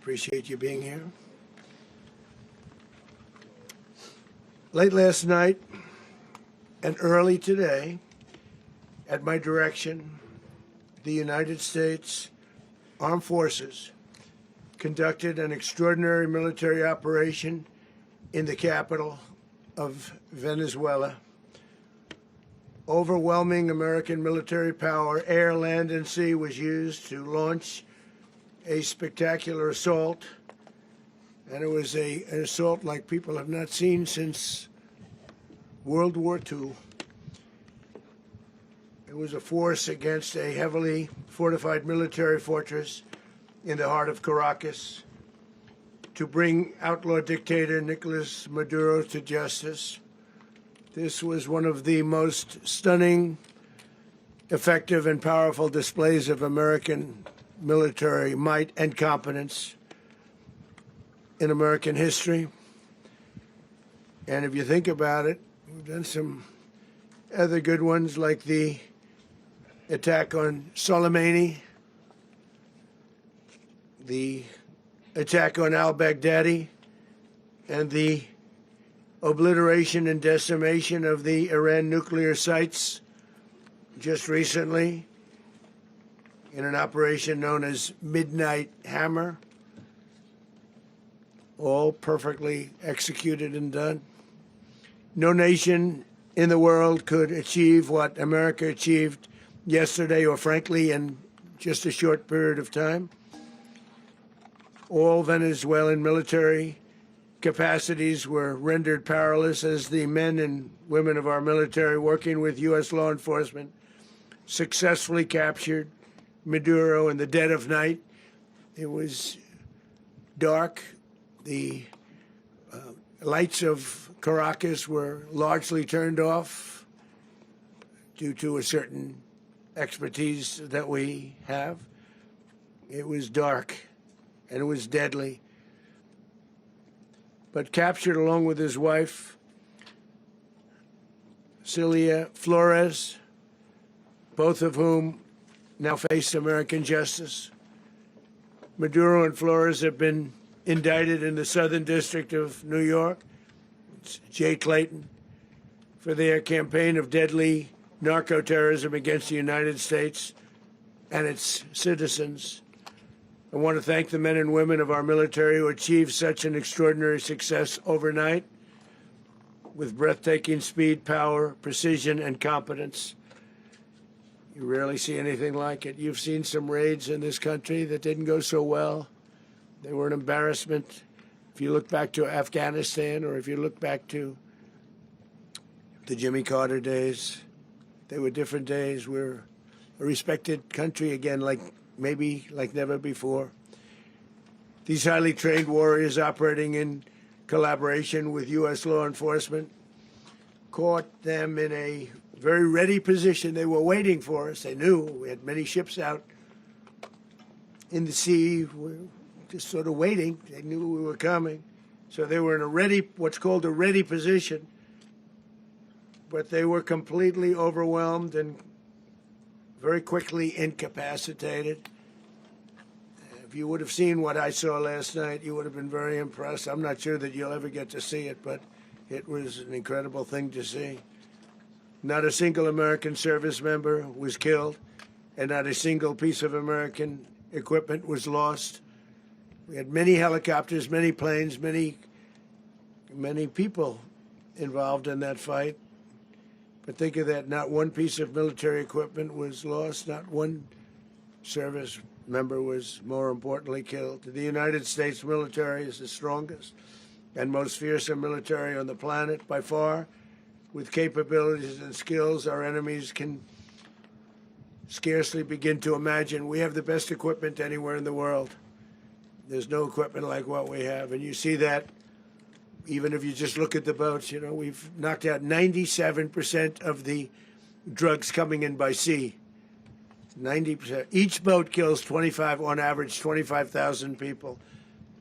appreciate you being here. Late last night and early today, at my direction, the United States Armed Forces conducted an extraordinary military operation in the capital of Venezuela. Overwhelming American military power, air, land, and sea, was used to launch a spectacular assault. And it was an assault like people have not seen since World War II. It was a force against a heavily fortified military fortress in the heart of Caracas to bring outlaw dictator Nicolas Maduro to justice. This was one of the most stunning, effective, and powerful displays of American military might and competence in American history. And if you think about it, we've done some other good ones, like the attack on Soleimani, the attack on al-Baghdadi, and the obliteration and decimation of the Iran nuclear sites just recently in an operation known as Midnight Hammer, all perfectly executed and done. No nation in the world could achieve what America achieved yesterday, or frankly, in just a short period of time. All Venezuelan military capacities were rendered powerless as the men and women of our military, working with U.S. law enforcement, successfully captured Maduro in the dead of night. It was dark. The lights of Caracas were largely turned off due to a certain expertise that we have. It was dark, and it was deadly. But captured along with his wife, Celia Flores, both of whom now face American justice. Maduro and Flores have been indicted in the Southern District of New York, it's Jay Clayton, for their campaign of deadly narco-terrorism against the United States and its citizens. I want to thank the men and women of our military who achieved such an extraordinary success overnight with breathtaking speed, power, precision, and competence. You rarely see anything like it. You've seen some raids in this country that didn't go so well. They were an embarrassment. If you look back to Afghanistan, or if you look back to the Jimmy Carter days, they were different days. We're a respected country again, maybe like never before. These highly trained warriors, operating in collaboration with U.S. law enforcement, caught them in a very ready position. They were waiting for us. They knew we had many ships out in the sea. We were just sort of waiting. They knew we were coming. So they were in a ready, what's called a ready position. But they were completely overwhelmed and very quickly incapacitated. If you would have seen what I saw last night, you would have been very impressed. I'm not sure that you'll ever get to see it, but it was an incredible thing to see. Not a single American service member was killed, and not a single piece of American equipment was lost. We had many helicopters, many planes, many people involved in that fight. But think of that, not one piece of military equipment was lost, not one service member was, more importantly, killed. The United States military is the strongest and most fearsome military on the planet by far, with capabilities and skills our enemies can scarcely begin to imagine. We have the best equipment anywhere in the world. There's no equipment like what we have, and you see that even if you just look at the boats. You know, we've knocked out 97% of the drugs coming in by sea. 90%. Each boat kills on average, 25,000 people.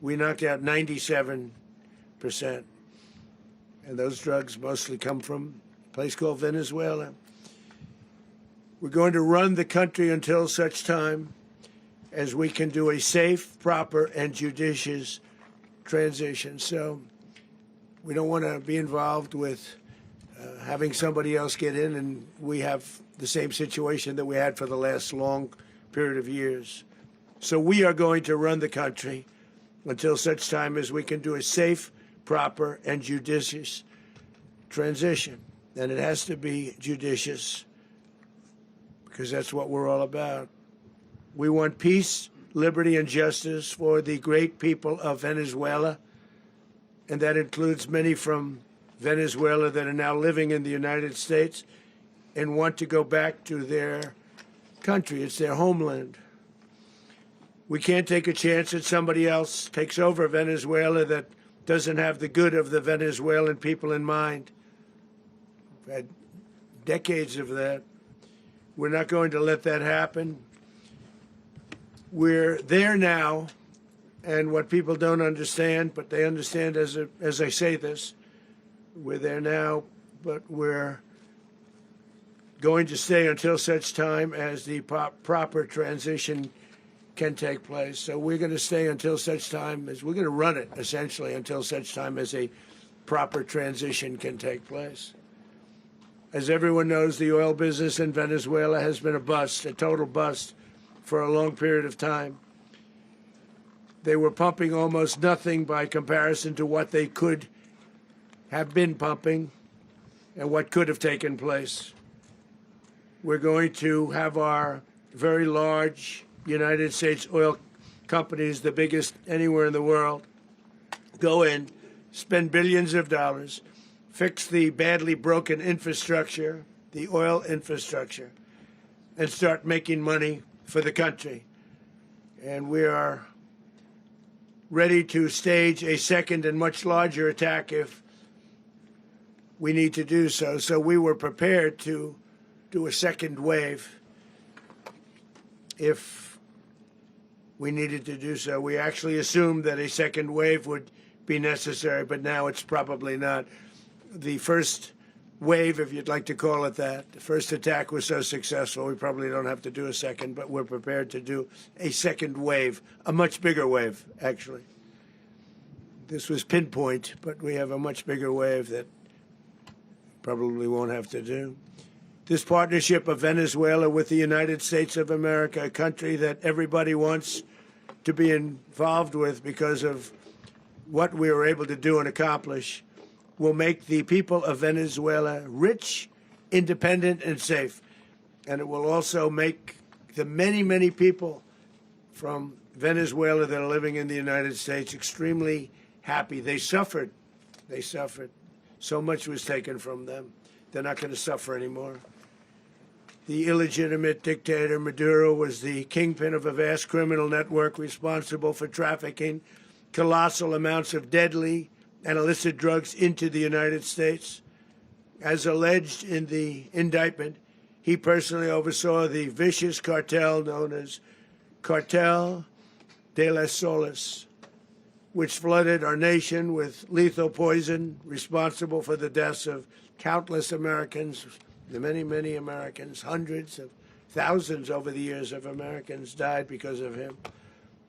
We knocked out 97%. And those drugs mostly come from a place called Venezuela. We're going to run the country until such time as we can do a safe, proper, and judicious transition. So we don't want to be involved with having somebody else get in, and we have the same situation that we had for the last long period of years. So we are going to run the country until such time as we can do a safe, proper, and judicious transition. And it has to be judicious because that's what we're all about. We want peace, liberty, and justice for the great people of Venezuela, and that includes many from Venezuela that are now living in the United States and want to go back to their country. It's their homeland. We can't take a chance that somebody else takes over Venezuela that doesn't have the good of the Venezuelan people in mind. We've had decades of that. We're not going to let that happen. We're there now, and what people don't understand, but they understand as I say this, we're there now, but we're going to stay until such time as the proper transition can take place. So we're going to stay until such time as we're going to run it, essentially, until such time as a proper transition can take place. As everyone knows, the oil business in Venezuela has been a bust, a total bust, for a long period of time. They were pumping almost nothing by comparison to what they could have been pumping and what could have taken place. We're going to have our very large United States oil companies, the biggest anywhere in the world, go in, spend billions of dollars, fix the badly broken infrastructure, the oil infrastructure, and start making money for the country. And we are ready to stage a second and much larger attack if we need to do so. So we were prepared to do a second wave if we needed to do so. We actually assumed that a second wave would be necessary, but now it's probably not. The first wave, if you'd like to call it that, the first attack was so successful, we probably don't have to do a second, but we're prepared to do a second wave, a much bigger wave, actually. This was pinpoint, but we have a much bigger wave that probably won't have to do. This partnership of Venezuela with the United States of America, a country that everybody wants to be involved with because of what we were able to do and accomplish, will make the people of Venezuela rich, independent, and safe. And it will also make the many, many people from Venezuela that are living in the United States extremely happy. They suffered. They suffered. So much was taken from them. They're not going to suffer anymore. The illegitimate dictator Maduro was the kingpin of a vast criminal network responsible for trafficking colossal amounts of deadly and illicit drugs into the United States. As alleged in the indictment, he personally oversaw the vicious cartel known as Cartel de las Solas, which flooded our nation with lethal poison, responsible for the deaths of countless Americans, the many, many Americans. Hundreds of thousands over the years of Americans died because of him.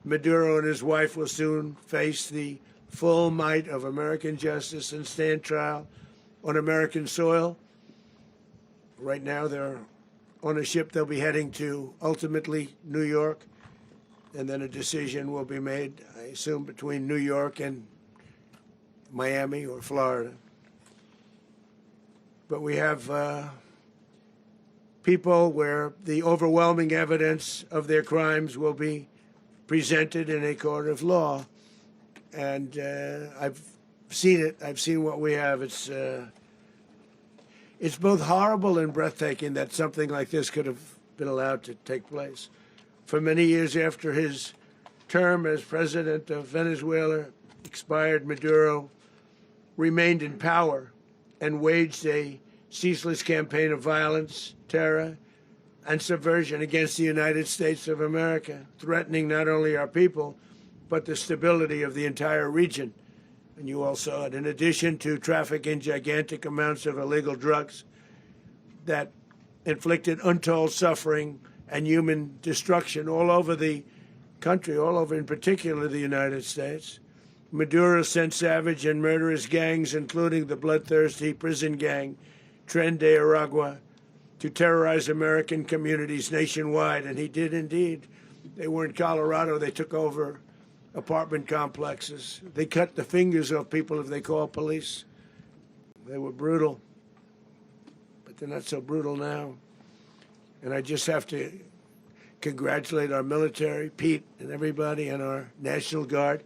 Maduro and his wife will soon face the full might of American justice and stand trial on American soil. Right now, they're on a ship they'll be heading to, ultimately, New York, and then a decision will be made, I assume, between New York and Miami or Florida. But we have people where the overwhelming evidence of their crimes will be presented in a court of law. And I've seen it. I've seen what we have. It's both horrible and breathtaking that something like this could have been allowed to take place. For many years after his term as president of Venezuela expired, Maduro remained in power and waged a ceaseless campaign of violence, terror, and subversion against the United States of America, threatening not only our people, but the stability of the entire region. And you all saw it. In addition to trafficking gigantic amounts of illegal drugs that inflicted untold suffering and human destruction all over the country, all over, in particular the United States. Maduro sent savage and murderous gangs, including the bloodthirsty prison gang, Tren de Aragua, to terrorize American communities nationwide, and he did indeed. They were in Colorado. They took over apartment complexes. They cut the fingers off people if they called police. They were brutal, but they're not so brutal now. And I just have to congratulate our military, Pete and everybody, and our National Guard,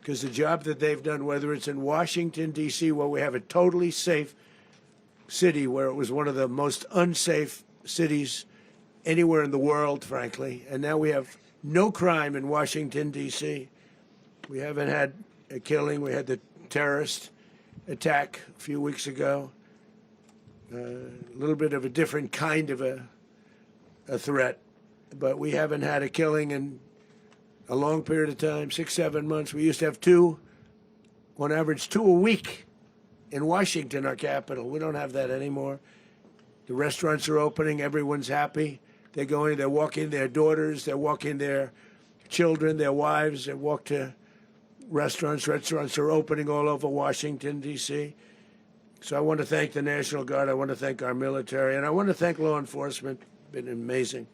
because the job that they've done, whether it's in Washington, D.C., where we have a totally safe city, where it was one of the most unsafe cities anywhere in the world, frankly, and now we have no crime in Washington, D.C. We haven't had a killing. We had the terrorist attack a few weeks ago, a little bit of a different kind of a threat, but we haven't had a killing in a long period of time, 6, 7 months. We used to have two, on average, 2 a week in Washington, our capital. We don't have that anymore. The restaurants are opening. Everyone's happy. They're walking their daughters. They're walking their children, their wives. They walk to restaurants. Restaurants are opening all over Washington, D.C. So I want to thank the National Guard. I want to thank our military. And I want to thank law enforcement. It's been amazing.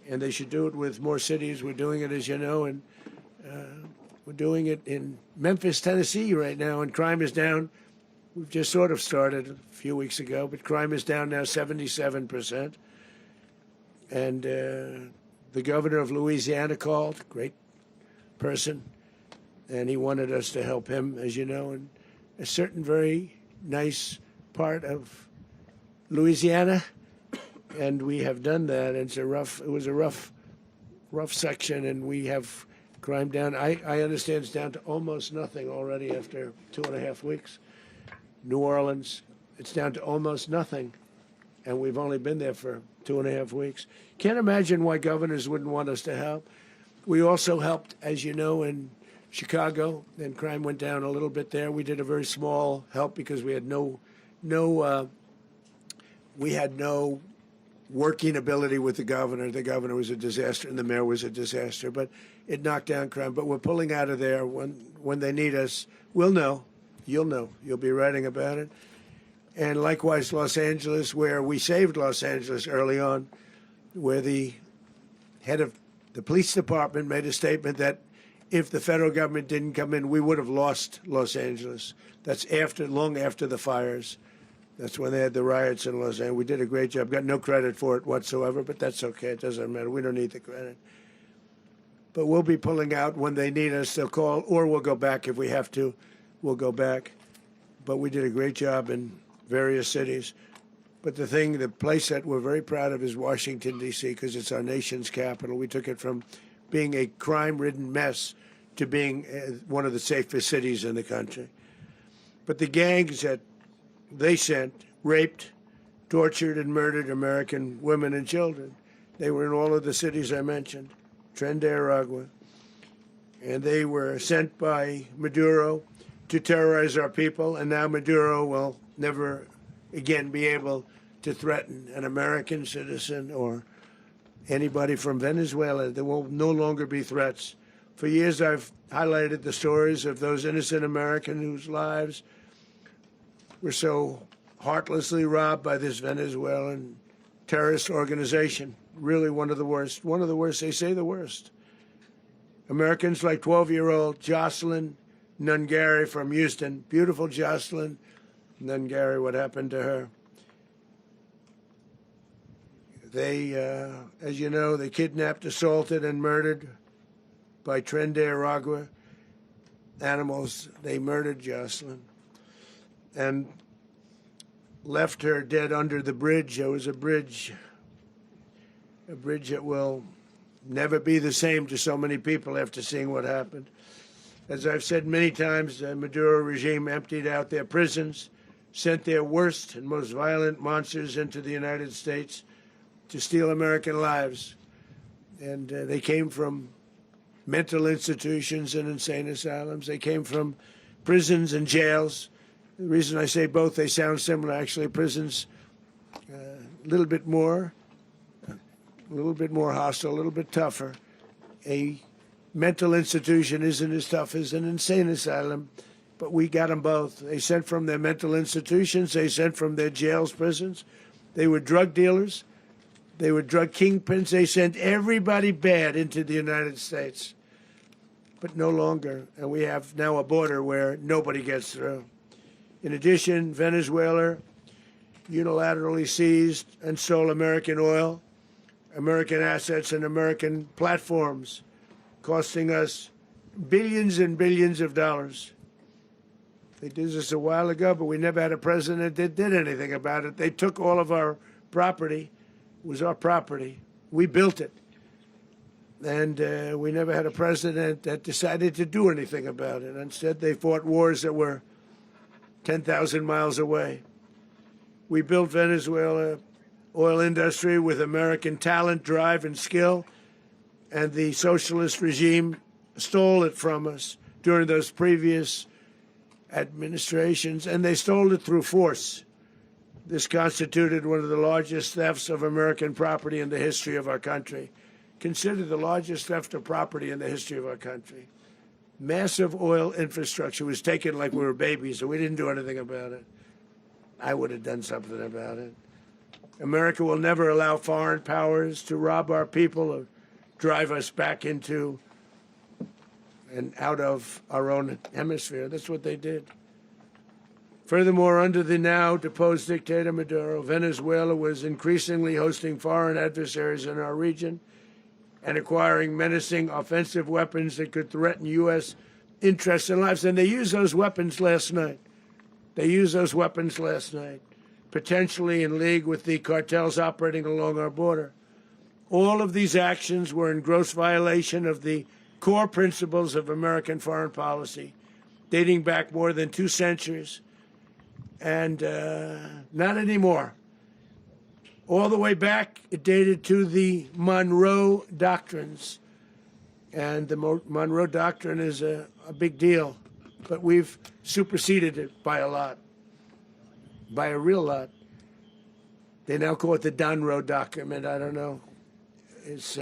And they should do it with more cities. We're doing it, as you know, and we're doing it in Memphis, Tennessee right now, and crime is down. We've just sort of started a few weeks ago, but crime is down now 77%. And the governor of Louisiana called, great person, and he wanted us to help him, as you know, in a certain very nice part of Louisiana. And we have done that. It was a rough section, and we have crime down. I understand it's down to almost nothing already after 2.5 weeks. New Orleans, it's down to almost nothing, and we've only been there for 2.5 weeks. Can't imagine why governors wouldn't want us to help. We also helped, as you know, in Chicago, and crime went down a little bit there. We did a very small help because we had no working ability with the governor. The governor was a disaster, and the mayor was a disaster. But it knocked down crime. But we're pulling out of there when they need us. We'll know. You'll know. You'll be writing about it. And likewise, Los Angeles, where we saved Los Angeles early on, where the head of the police department made a statement that if the federal government didn't come in, we would have lost Los Angeles. That's long after the fires. That's when they had the riots in Los Angeles. We did a great job. Got no credit for it whatsoever, but that's okay. It doesn't matter. We don't need the credit. But we'll be pulling out when they need us. They'll call, or we'll go back if we have to. We'll go back. But we did a great job in various cities. But the place that we're very proud of is Washington, D.C., because it's our nation's capital. We took it from being a crime-ridden mess to being one of the safest cities in the country. But the gangs that they sent raped, tortured, and murdered American women and children. They were in all of the cities I mentioned, Tren de Aragua. And they were sent by Maduro to terrorize our people, and now Maduro will never again be able to threaten an American citizen or anybody from Venezuela. There will no longer be threats. For years, I've highlighted the stories of those innocent Americans whose lives were so heartlessly robbed by this Venezuelan terrorist organization. Really one of the worst. One of the worst, they say the worst. Americans like 12-year-old Jocelyn Nungary from Houston. Beautiful Jocelyn Nungary, what happened to her? They, as you know, they kidnapped, assaulted, and murdered by Tren de Aragua animals. They murdered Jocelyn and left her dead under the bridge. There was a bridge that will never be the same to so many people after seeing what happened. As I've said many times, the Maduro regime emptied out their prisons, sent their worst and most violent monsters into the United States to steal American lives. And they came from mental institutions and insane asylums. They came from prisons and jails. The reason I say both, they sound similar. Actually, prisons a little bit more hostile, a little bit tougher. A mental institution isn't as tough as an insane asylum, but we got them both. They sent from their mental institutions. They sent from their jails, prisons. They were drug dealers. They were drug kingpins. They sent everybody bad into the United States, but no longer. And we have now a border where nobody gets through. In addition, Venezuela unilaterally seized and stole American oil, American assets, and American platforms, costing us billions and billions of dollars. They did this a while ago, but we never had a president that did anything about it. They took all of our property. It was our property. We built it. And we never had a president that decided to do anything about it. Instead, they fought wars that were 10,000 miles away. We built Venezuela oil industry with American talent, drive, and skill, and the socialist regime stole it from us during those previous administrations, and they stole it through force. This constituted one of the largest thefts of American property in the history of our country. Considered the largest theft of property in the history of our country. Massive oil infrastructure was taken like we were babies, and we didn't do anything about it. I would have done something about it. America will never allow foreign powers to rob our people or drive us back into and out of our own hemisphere. That's what they did. Furthermore, under the now deposed dictator Maduro, Venezuela was increasingly hosting foreign adversaries in our region and acquiring menacing offensive weapons that could threaten U.S. interests and lives. And they used those weapons last night. Potentially in league with the cartels operating along our border. All of these actions were in gross violation of the core principles of American foreign policy, dating back more than 2 centuries, and not anymore. All the way back, it dated to the Monroe Doctrines, and the Monroe Doctrine is a big deal, but we've superseded it by a lot, by a real lot. They now call it the Monroe Document. I don't know. It's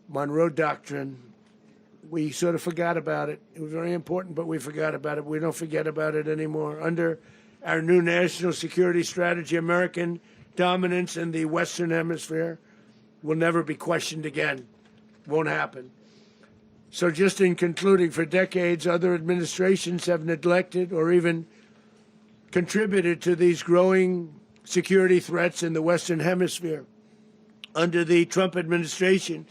Monroe Doctrine. We sort of forgot about it. It was very important, but we forgot about it. We don't forget about it anymore. Under our new national security strategy, American dominance in the Western Hemisphere will never be questioned again. Won't happen. So just in concluding, for decades, other administrations have neglected or even contributed to these growing security threats in the Western Hemisphere. Under the Trump administration,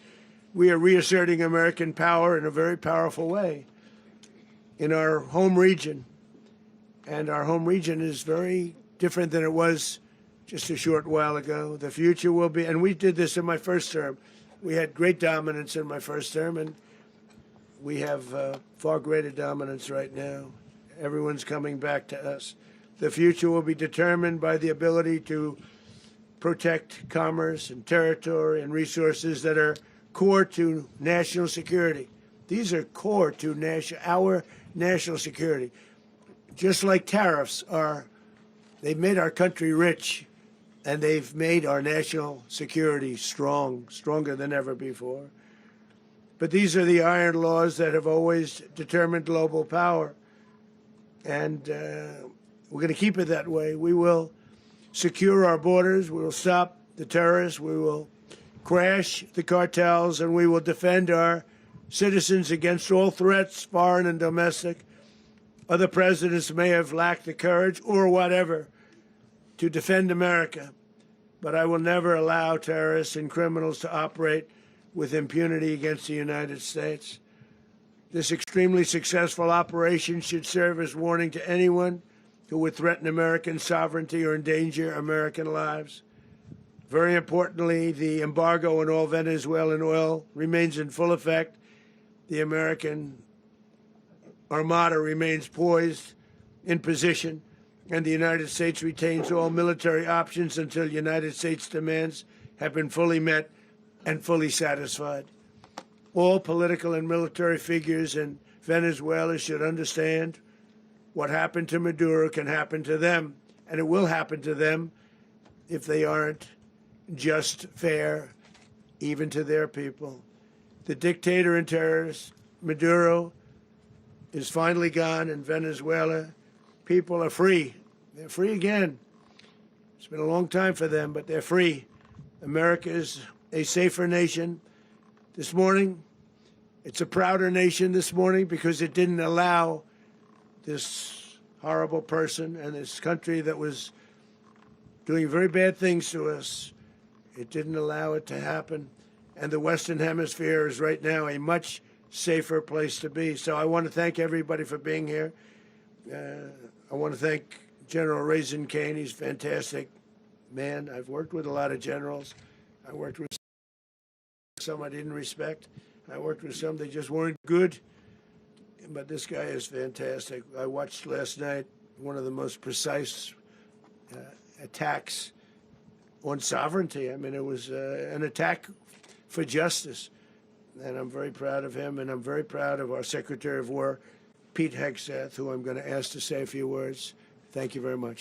we are reasserting American power in a very powerful way in our home region. And our home region is very different than it was just a short while ago. The future will be, and we did this in my first term. We had great dominance in my first term, and we have far greater dominance right now. Everyone's coming back to us. The future will be determined by the ability to protect commerce and territory and resources that are core to national security. These are core to our national security. Just like tariffs are, they've made our country rich, and they've made our national security strong, stronger than ever before. But these are the iron laws that have always determined global power. And we're going to keep it that way. We will secure our borders. We will stop the terrorists. We will crash the cartels, and we will defend our citizens against all threats, foreign and domestic. Other presidents may have lacked the courage or whatever to defend America, but I will never allow terrorists and criminals to operate with impunity against the United States. This extremely successful operation should serve as warning to anyone who would threaten American sovereignty or endanger American lives. Very importantly, the embargo on all Venezuelan oil remains in full effect. The American Armada remains poised in position, and the United States retains all military options until United States demands have been fully met and fully satisfied. All political and military figures in Venezuela should understand what happened to Maduro can happen to them, and it will happen to them if they aren't just fair, even to their people. The dictator and terrorist, Maduro, is finally gone in Venezuela. People are free. They're free again. It's been a long time for them, but they're free. America is a safer nation this morning. It's a prouder nation this morning because it didn't allow this horrible person and this country that was doing very bad things to us. It didn't allow it to happen. And the Western Hemisphere is right now a much safer place to be. So I want to thank everybody for being here. I want to thank General Raisin Kane. He's a fantastic man. I've worked with a lot of generals. I worked with some I didn't respect. I worked with some that just weren't good. But this guy is fantastic. I watched last night one of the most precise attacks on sovereignty. I mean, it was an attack for justice. And I'm very proud of him, and I'm very proud of our Secretary of War, Pete Hegseth, who I'm going to ask to say a few words. Thank you very much.